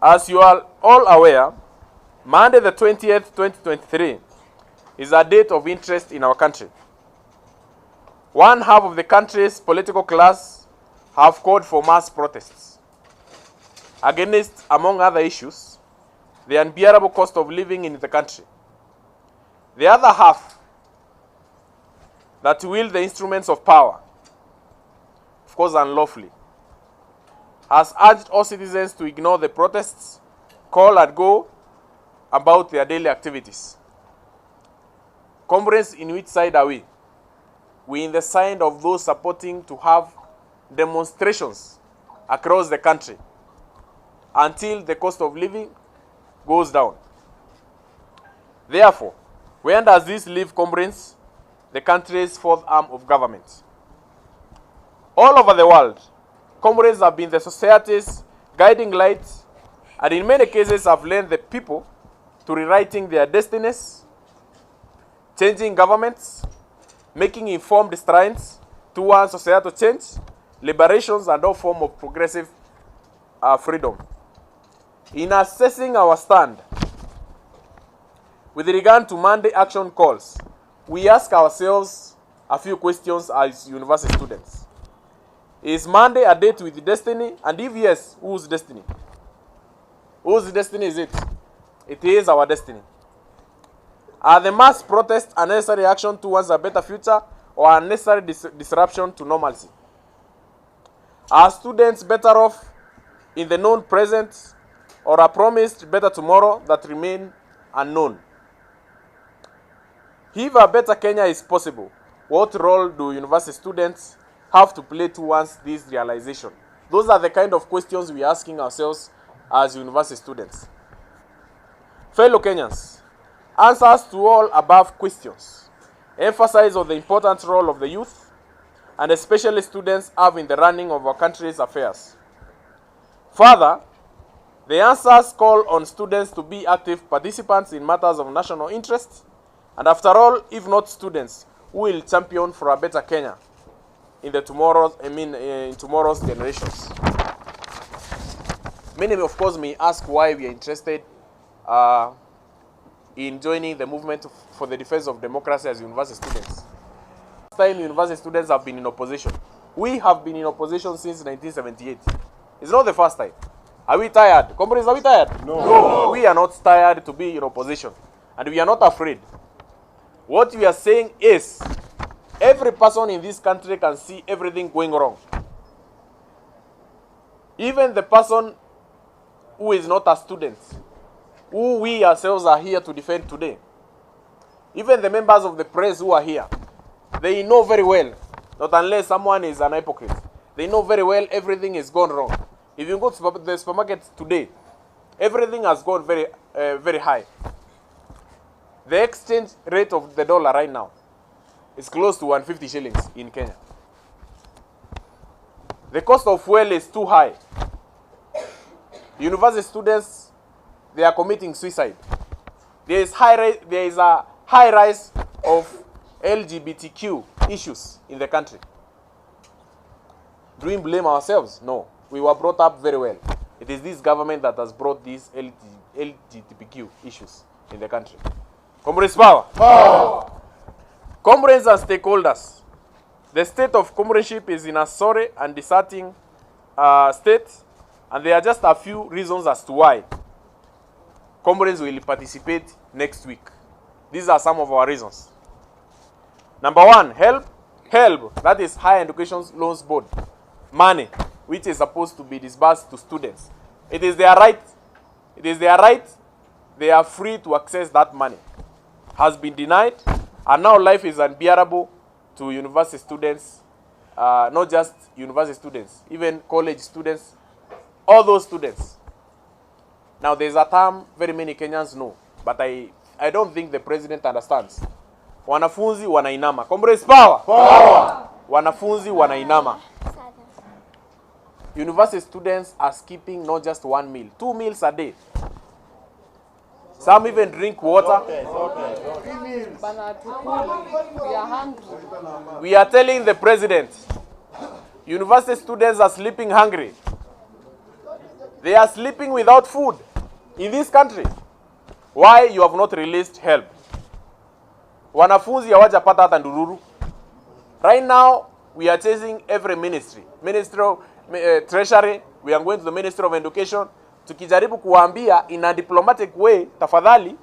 As you are all aware, Monday the 20th, 2023 is a date of interest in our country. One half of the country's political class have called for mass protests against, among other issues, the unbearable cost of living in the country. The other half, that wield the instruments of power, of course unlawfully, has urged all citizens to ignore the protests, call and go about their daily activities. Comrades, in which side are we? We in the side of those supporting to have demonstrations across the country until the cost of living goes down. Therefore, where does this leave comrades, the country's fourth arm of government? All over the world, comrades have been the society's guiding light, and in many cases have led the people to rewriting their destinies, changing governments, making informed strides towards societal change, liberations, and all forms of progressive freedom. In assessing our stand with regard to Monday action calls, we ask ourselves a few questions as university students. Is Monday a date with destiny? And if yes, whose destiny? Whose destiny is it? It is our destiny. Are the mass protests a necessary action towards a better future or a necessary disruption to normalcy? Are students better off in the known present or a promised better tomorrow that remain unknown? If a better Kenya is possible, what role do university students have to play towards this realization? Those are the kind of questions we are asking ourselves as university students. Fellow Kenyans, answers to all above questions emphasize on the important role of the youth, and especially students, have in the running of our country's affairs. Further, the answers call on students to be active participants in matters of national interest, and after all, if not students, who will champion for a better Kenya in tomorrow's generations? Many, of course, may ask why we are interested in joining the movement for the defense of democracy as university students. Last time university students have been in opposition. We have been in opposition since 1978. It's not the first time. Are we tired? Comrades, are we tired? No. We are not tired to be in opposition. And we are not afraid. What we are saying is, every person in this country can see everything going wrong. Even the person who is not a student, who we ourselves are here to defend today. Even the members of the press who are here, they know very well, not unless someone is an hypocrite, they know very well everything is gone wrong. If you go to the supermarket today, everything has gone very high. The exchange rate of the dollar right now is close to 150 shillings in Kenya. The cost of fuel is too high. University students, they are committing suicide. There is a high rise of LGBTQ issues in the country. Do we blame ourselves? No. We were brought up very well. It is this government that has brought these LGBTQ issues in the country. Comrades, power! Power! Comrades and stakeholders, the state of comradeship is in a sorry and disheartening state, and there are just a few reasons as to why comrades will participate next week. These are some of our reasons. Number one, HELB, that is Higher Education Loans Board, money which is supposed to be disbursed to students. It is their right. It is their right. They are free to access that money. Has been denied, and now life is unbearable to university students, not just university students, even college students, all those students. Now there's a term very many Kenyans know, but I don't think the president understands. Wanafunzi wanainama. Comrades, power! Power! Wanafunzi wanainama. University students are skipping not just 1 meal, 2 meals a day. Some even drink water. We are hungry. We are telling the president, university students are sleeping hungry. They are sleeping without food in this country. Why you have not released help? Wanafunzi hawajapata hata ndururu. Right now, we are chasing every ministry. Ministry of Treasury, we are going to the Ministry of Education. Tukijaribu kuambia in a diplomatic way, tafadhali,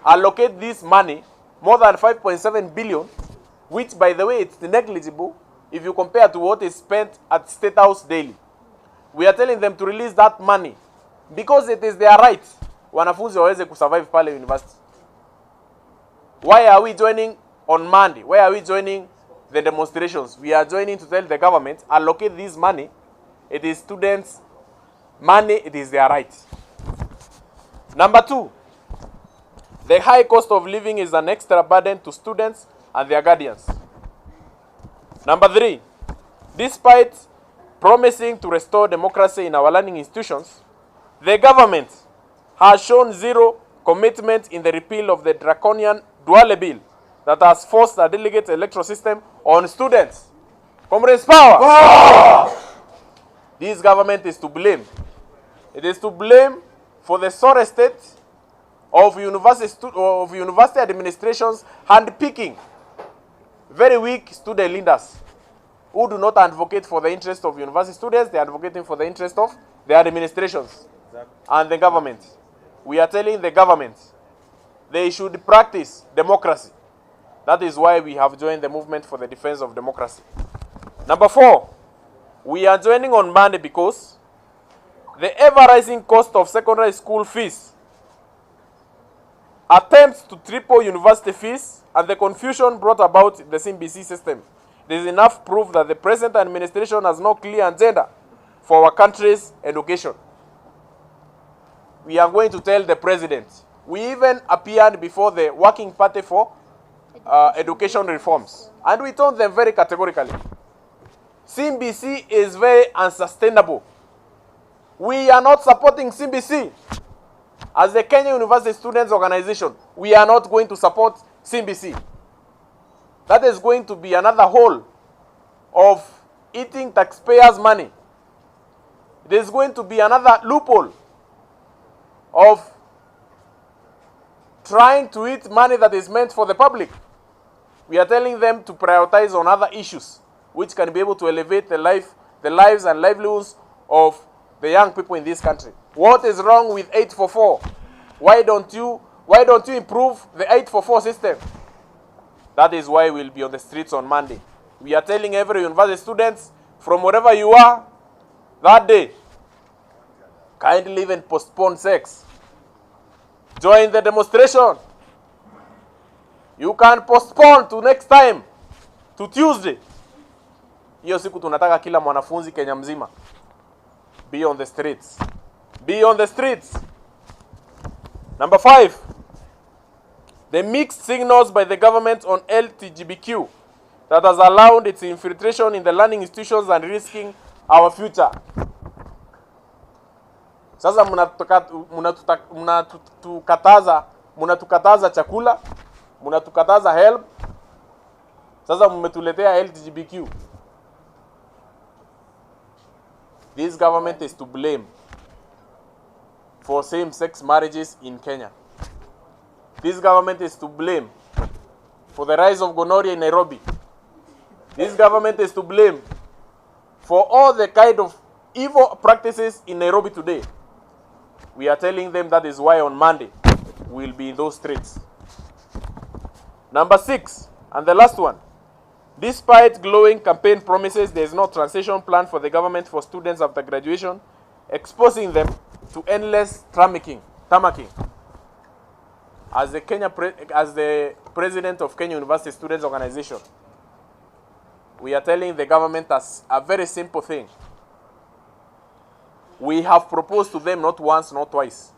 allocate this money, more than 5.7 billion, which by the way, it's negligible if you compare to what is spent at State House daily. We are telling them to release that money because it is their right. Wanafunzi waweze kusurvive pale university. Why are we joining on Monday? Why are we joining the demonstrations? We are joining to tell the government, allocate this money. It is students' money, it is their right. Number 2, the high cost of living is an extra burden to students and their guardians. Number 3, despite promising to restore democracy in our learning institutions, the government has shown zero commitment in the repeal of the draconian Duale bill that has forced a delegate electoral system on students. Comrades, power! This government is to blame. It is to blame for the sorry state of university administrations handpicking very weak student leaders who do not advocate for the interest of university students. They are advocating for the interest of the administrations and the government. We are telling the government they should practice democracy. That is why we have joined the movement for the defense of democracy. Number 4, we are joining on Monday because the ever-rising cost of secondary school fees, attempts to triple university fees, and the confusion brought about the CBC system. There is enough proof that the present administration has no clear agenda for our country's education. We are going to tell the president. We even appeared before the Working Party for Education Reforms, and we told them very categorically, CBC is very unsustainable. We are not supporting CBC. As the Kenya University Students Organization, we are not going to support CBC. That is going to be another hole of eating taxpayers' money. It is going to be another loophole of trying to eat money that is meant for the public. We are telling them to prioritize on other issues which can be able to elevate the lives and livelihoods of the young people in this country. What is wrong with 844? Why don't you improve the 844 system? That is why we'll be on the streets on Monday. We are telling every university students from wherever you are that day, kindly even postpone sex. Join the demonstration. You can postpone to next time, to Tuesday. Hiyo siku tunataka kila mwanafunzi Kenya mzima. Be on the streets. Be on the streets. Number 5, the mixed signals by the government on LGBTQ that has allowed its infiltration in the learning institutions and risking our future. Sasa mnatukataza chakula, mnatukataza help. Sasa mmetuletea LGBTQ. This government is to blame for same-sex marriages in Kenya. This government is to blame for the rise of gonorrhea in Nairobi. This government is to blame for all the kind of evil practices in Nairobi today. We are telling them that is why on Monday we'll be in those streets. Number 6, and the last one. Despite glowing campaign promises, there is no transition plan for the government for students after graduation, exposing them to endless tamaking. As the president of Kenya University Students Organization, we are telling the government as a very simple thing. We have proposed to them not once, not twice.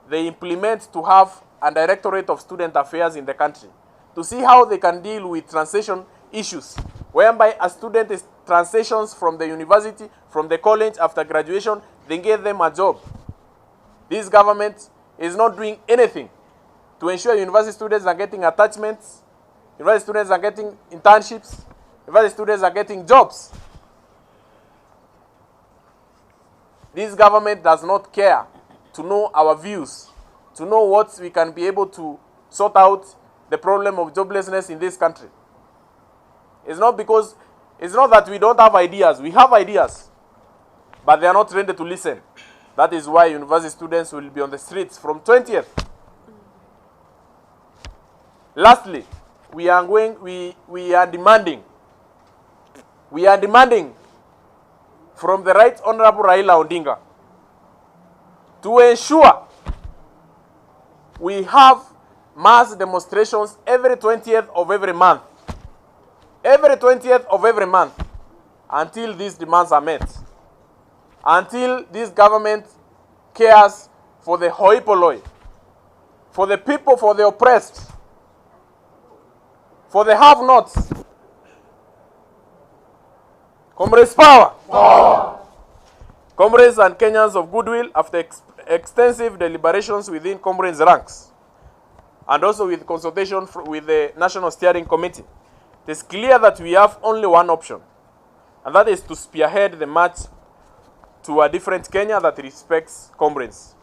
They implement to have a directorate of student affairs in the country to see how they can deal with transition issues, whereby a student is transitions from the university, from the college after graduation, they give them a job. This government is not doing anything to ensure university students are getting attachments, university students are getting internships, university students are getting jobs. This government does not care to know our views, to know what we can be able to sort out the problem of joblessness in this country. It's not that we don't have ideas. We have ideas, but they are not ready to listen. That is why university students will be on the streets from 20th. Lastly, we are demanding from the Right Honorable Raila Odinga to ensure we have mass demonstrations every 20th of every month. Every 20th of every month, until these demands are met. Until this government cares for the hoi polloi, for the people, for the oppressed, for the have-nots. Comrades, power! Power! Comrades and Kenyans of goodwill, after extensive deliberations within comrades' ranks, and also with consultation with the National Steering Committee, it is clear that we have only one option, and that is to spearhead the march to a different Kenya that respects comrades.